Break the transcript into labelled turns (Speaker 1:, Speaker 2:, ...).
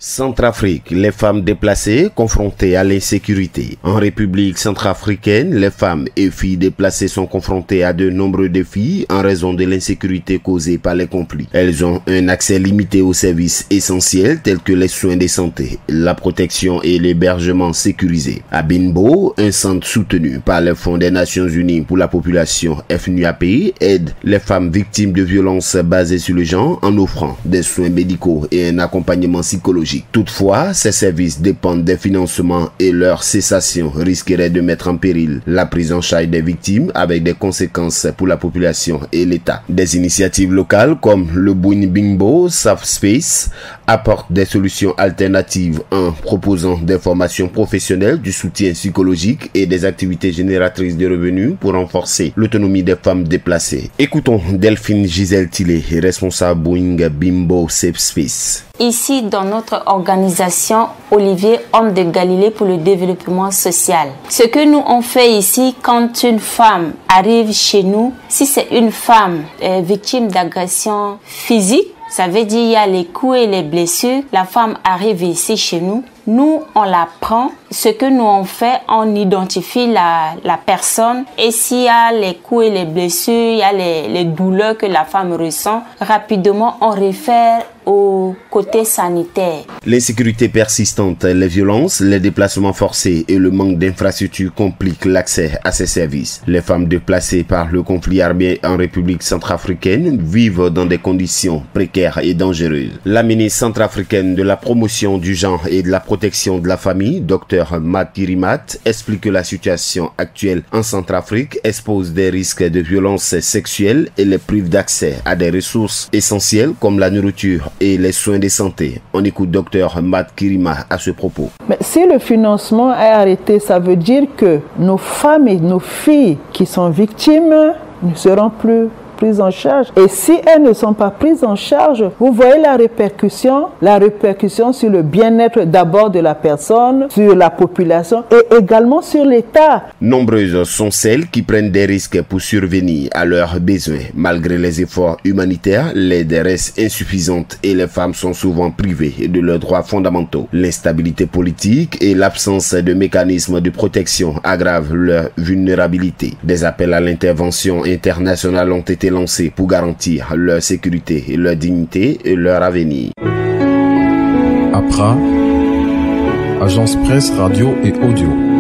Speaker 1: Centrafrique, les femmes déplacées confrontées à l'insécurité. En République centrafricaine, les femmes et filles déplacées sont confrontées à de nombreux défis en raison de l'insécurité causée par les conflits. Elles ont un accès limité aux services essentiels tels que les soins de santé, la protection et l'hébergement sécurisé. À Bimbo, un centre soutenu par le Fonds des Nations Unies pour la population FNUAP aide les femmes victimes de violences basées sur le genre en offrant des soins médicaux et un accompagnement psychologique. Toutefois, ces services dépendent des financements et leur cessation risquerait de mettre en péril la prise en charge des victimes avec des conséquences pour la population et l'État. Des initiatives locales comme le Bimbo Safe Space apportent des solutions alternatives en proposant des formations professionnelles, du soutien psychologique et des activités génératrices de revenus pour renforcer l'autonomie des femmes déplacées. Écoutons Delphine Gisèle Tillet, responsable Bimbo Safe Space.
Speaker 2: Ici, dans notre organisation Olivier Homme de Galilée pour le développement social. Ce que nous on fait ici, quand une femme arrive chez nous, si c'est une femme victime d'agression physique, ça veut dire il y a les coups et les blessures. La femme arrive ici chez nous. Nous, on la prend. Ce que nous on fait, on identifie la personne. Et s'il y a les coups et les blessures, il y a les douleurs que la femme ressent, rapidement, on réfère au côté sanitaire.
Speaker 1: L'insécurité persistante, les violences, les déplacements forcés et le manque d'infrastructures compliquent l'accès à ces services. Les femmes déplacées par le conflit armé en République centrafricaine vivent dans des conditions précaires et dangereuses. La ministre centrafricaine de la promotion du genre et de la protection de la famille, Dr Matt Kirimat, explique que la situation actuelle en Centrafrique expose des risques de violences sexuelles et les prive d'accès à des ressources essentielles comme la nourriture et les soins de santé. On écoute Dr Matt Kirimat à ce propos.
Speaker 3: Mais si le financement est arrêté, ça veut dire que nos femmes et nos filles qui sont victimes ne seront plus prises en charge. Et si elles ne sont pas prises en charge, vous voyez la répercussion sur le bien-être d'abord de la personne, sur la population et également sur l'État.
Speaker 1: Nombreuses sont celles qui prennent des risques pour survenir à leurs besoins. Malgré les efforts humanitaires, l'aide reste insuffisante et les femmes sont souvent privées de leurs droits fondamentaux. L'instabilité politique et l'absence de mécanismes de protection aggravent leur vulnérabilité. Des appels à l'intervention internationale ont été lancés pour garantir leur sécurité, leur dignité et leur avenir.
Speaker 4: APRA, Agence Presse Radio et Audio.